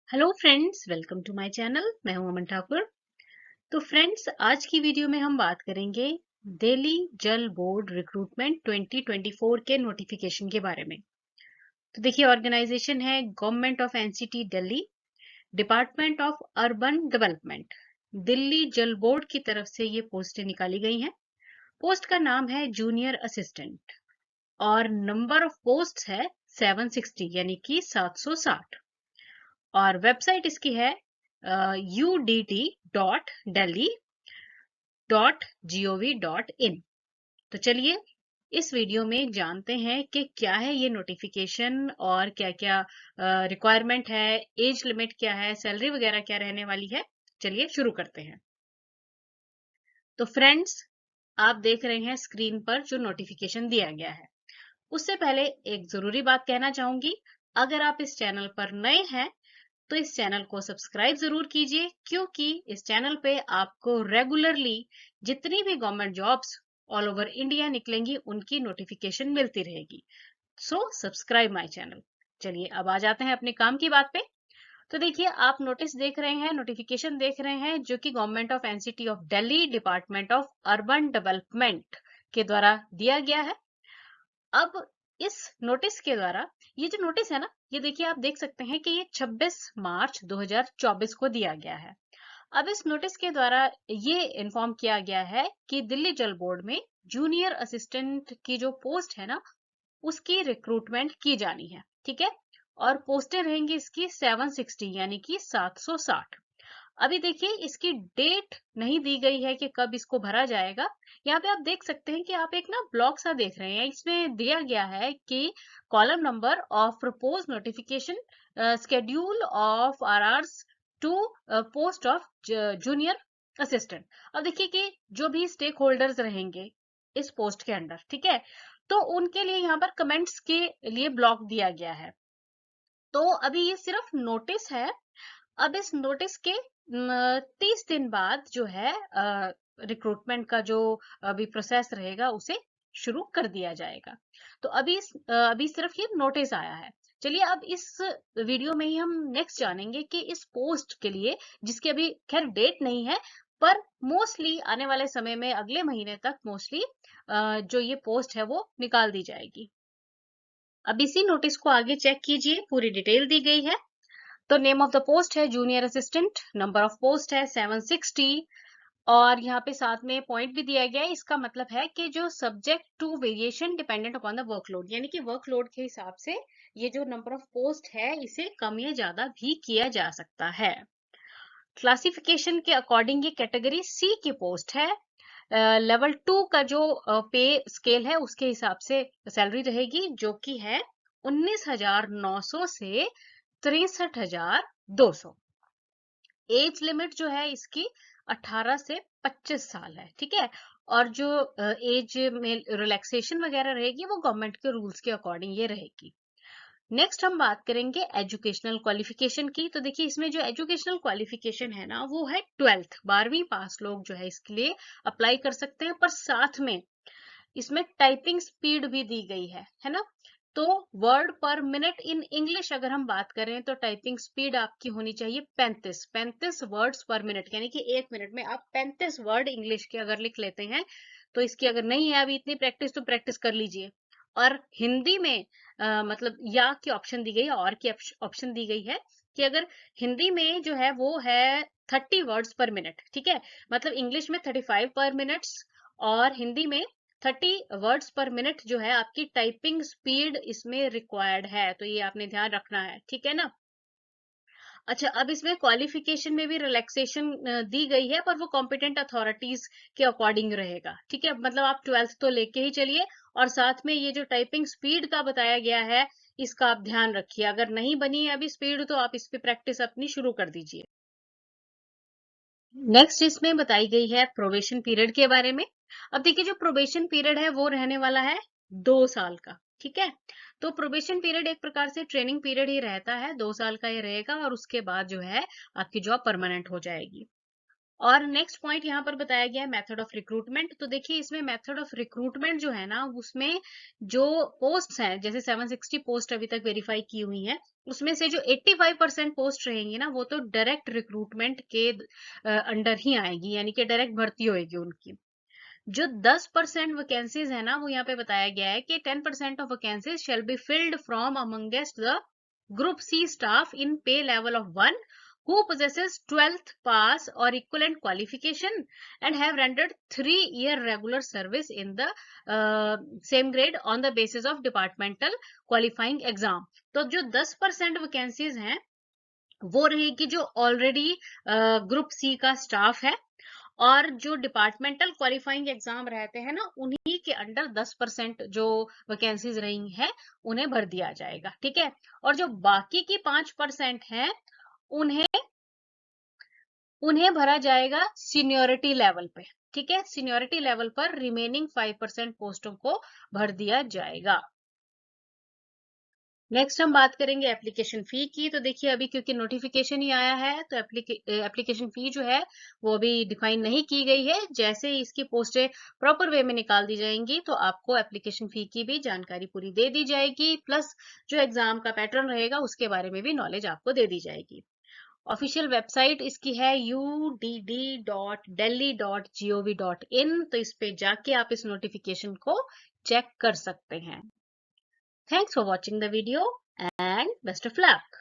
Hello friends, welcome to my channel. मैं हूं अमन ठाकुर। तो फ्रेंड्स, आज की वीडियो में हम बात करेंगे दिल्ली जल बोर्ड रिक्रूटमेंट 2024 के नोटिफिकेशन के बारे में। तो देखिए, ऑर्गेनाइजेशन है government of NCT Delhi, department of urban development. Delhi जल बोर्ड की तरफ से ये पोस्टें निकाली गई हैं। पोस्ट का नाम है जूनियर असिस्टेंट और नंबर ऑफ पोस्ट है 760 यानी कि 760। और वेबसाइट इसकी है udt.delhi.gov.in। तो चलिए इस वीडियो में जानते हैं कि क्या है ये नोटिफिकेशन और क्या क्या रिक्वायरमेंट है, एज लिमिट क्या है, सैलरी वगैरह क्या रहने वाली है। चलिए शुरू करते हैं। तो फ्रेंड्स, आप देख रहे हैं स्क्रीन पर जो नोटिफिकेशन दिया गया है। उससे पहले एक जरूरी बात कहना चाहूंगी, अगर आप इस चैनल पर नए हैं तो इस चैनल को सब्सक्राइब जरूर कीजिए, क्योंकि इस चैनल पे आपको रेगुलरली जितनी भी government jobs all over India निकलेंगी उनकी नोटिफिकेशन मिलती रहेगी। So subscribe my channel. चलिए अब आ जाते हैं अपने काम की बात पे। तो देखिए, आप नोटिस देख रहे हैं, नोटिफिकेशन देख रहे हैं, जो कि government of NCT of Delhi, department of urban development के द्वारा दिया गया है। अब इस नोटिस के द्वारा, ये जो नोटिस है ना, ये देखिए आप देख सकते हैं कि ये 26 मार्च 2024 को दिया गया है। अब इस नोटिस के द्वारा ये इन्फॉर्म किया गया है कि दिल्ली जल बोर्ड में जूनियर असिस्टेंट की जो पोस्ट है ना, उसकी रिक्रूटमेंट की जानी है। ठीक है। और पोस्टें रहेंगी इसकी 760 यानी कि 760। अभी देखिए, इसकी डेट नहीं दी गई है कि कब इसको भरा जाएगा। यहाँ पे आप देख सकते हैं कि आप एक ना ब्लॉक सा देख रहे हैं, इसमें दिया गया है कि column number of propose notification schedule of RRs to post of junior assistant. अब देखिए कि जो भी स्टेक होल्डर्स रहेंगे इस पोस्ट के अंडर, ठीक है, तो उनके लिए यहाँ पर कमेंट्स के लिए ब्लॉक दिया गया है। तो अभी ये सिर्फ नोटिस है। अब इस नोटिस के 30 दिन बाद जो है रिक्रूटमेंट का जो अभी प्रोसेस रहेगा उसे शुरू कर दिया जाएगा। तो अभी सिर्फ ये नोटिस आया है। चलिए अब इस वीडियो में ही हम नेक्स्ट जानेंगे कि इस पोस्ट के लिए, जिसकी अभी खैर डेट नहीं है, पर मोस्टली आने वाले समय में अगले महीने तक मोस्टली जो ये पोस्ट है वो निकाल दी जाएगी। अब इसी नोटिस को आगे चेक कीजिए, पूरी डिटेल दी गई है। तो नेम ऑफ द पोस्ट है junior assistant, number of post है 760 और यहाँ पे साथ में पॉइंट भी दिया गया है। इसका मतलब है कि जो subject to variation dependent upon the workload, यानी कि वर्कलोड के हिसाब से ये जो नंबर ऑफ पोस्ट है इसे कम या ज्यादा भी किया जा सकता है। क्लासिफिकेशन के अकॉर्डिंग ये कैटेगरी सी की पोस्ट है। लेवल 2 का जो पे स्केल है उसके हिसाब से सैलरी रहेगी, जो कि है 19,900 से 63,200। एज लिमिट जो है इसकी 18 से 25 साल है। ठीक है। और जो एज में रिलैक्सेशन वगैरह रहेगी वो गवर्नमेंट के रूल्स के अकॉर्डिंग ये रहेगी। नेक्स्ट हम बात करेंगे एजुकेशनल क्वालिफिकेशन की। तो देखिए, इसमें जो एजुकेशनल क्वालिफिकेशन है ना वो है 12th, 12वीं पास लोग जो है इसके लिए अप्लाई कर सकते हैं। पर साथ में इसमें टाइपिंग स्पीड भी दी गई है ना। तो वर्ड पर मिनट इन इंग्लिश अगर हम बात करें तो टाइपिंग स्पीड आपकी होनी चाहिए 35 वर्ड्स पर मिनट, यानी कि एक मिनट में आप 35 वर्ड इंग्लिश के अगर लिख लेते हैं तो इसकी अगर नहीं है अभी इतनी प्रैक्टिस तो प्रैक्टिस कर लीजिए। और हिंदी में मतलब या की ऑप्शन दी गई है, और की ऑप्शन दी गई है कि अगर हिंदी में जो है वो है 30 वर्ड्स पर मिनट। ठीक है। मतलब इंग्लिश में 35 पर मिनट्स और हिंदी में 30 वर्ड्स पर मिनट जो है आपकी टाइपिंग स्पीड इसमें रिक्वायर्ड है। तो ये आपने ध्यान रखना है। ठीक है ना। अच्छा, अब इसमें क्वालिफिकेशन में भी रिलैक्सेशन दी गई है, पर वो कॉम्पिटेंट अथॉरिटीज के अकॉर्डिंग रहेगा। ठीक है। मतलब आप 12th तो लेके ही चलिए और साथ में ये जो टाइपिंग स्पीड का बताया गया है इसका आप ध्यान रखिए। अगर नहीं बनी है अभी स्पीड तो आप इस पे प्रैक्टिस अपनी शुरू कर दीजिए। नेक्स्ट इसमें बताई गई है प्रोबेशन पीरियड के बारे में। अब देखिए, जो प्रोबेशन पीरियड है वो रहने वाला है 2 साल का। ठीक है। तो प्रोबेशन पीरियड एक प्रकार से ट्रेनिंग पीरियड ही रहता है, 2 साल का ये रहेगा और उसके बाद जो है आपकी जॉब परमानेंट हो जाएगी। और नेक्स्ट पॉइंट यहाँ पर बताया गया है मेथड ऑफ रिक्रूटमेंट। तो देखिए इसमें मेथड ऑफ रिक्रूटमेंट जो है ना, उसमें जो पोस्ट्स हैं, जैसे 760 पोस्ट अभी तक वेरीफाई की हुई हैं, उसमें से जो 85% पोस्ट रहेंगी ना, वो तो डायरेक्ट रिक्रूटमेंट के अंडर ही आएगी, यानी कि डायरेक्ट भर्ती होगी उनकी। जो 10% वैकेंसीज है ना, वो यहाँ पे बताया गया है कि 10% of vacancies shall be filled from amongst the group C staff in pay level of 1 who possesses 12th pass or equivalent qualification and have rendered 3-year regular service in the same grade on the basis of departmental qualifying exam। तो जो 10% vacancies हैं वो रहेगी जो already group C का staff है, और जो डिपार्टमेंटल क्वालिफाइंग एग्जाम रहते हैं ना, उन्हीं के अंडर 10% जो वैकेंसीज रही हैं उन्हें भर दिया जाएगा। ठीक है, और जो बाकी की 5% है उन्हें उन्हें भरा जाएगा सीनियोरिटी लेवल पे। ठीक है, सीनियोरिटी लेवल पर रिमेनिंग 5% पोस्टों को भर दिया जाएगा। नेक्स्ट हम बात करेंगे एप्लीकेशन फी की। तो देखिए अभी क्योंकि नोटिफिकेशन ही आया है, तो एप्लीकेशन फी जो है वो अभी डिफाइन नहीं की गई है। जैसे ही इसकी पोस्टें प्रॉपर वे में निकाल दी जाएंगी तो आपको एप्लीकेशन फी की भी जानकारी पूरी दे दी जाएगी, प्लस जो एग्जाम का पैटर्न रहेगा उसके बारे में भी नॉलेज आपको दे दी जाएगी। ऑफिशियल वेबसाइट इसकी है udd.delhi.gov.in। तो इस पे जाके आप इस नोटिफिकेशन को चेक कर सकते हैं। Thanks for watching the video and best of luck.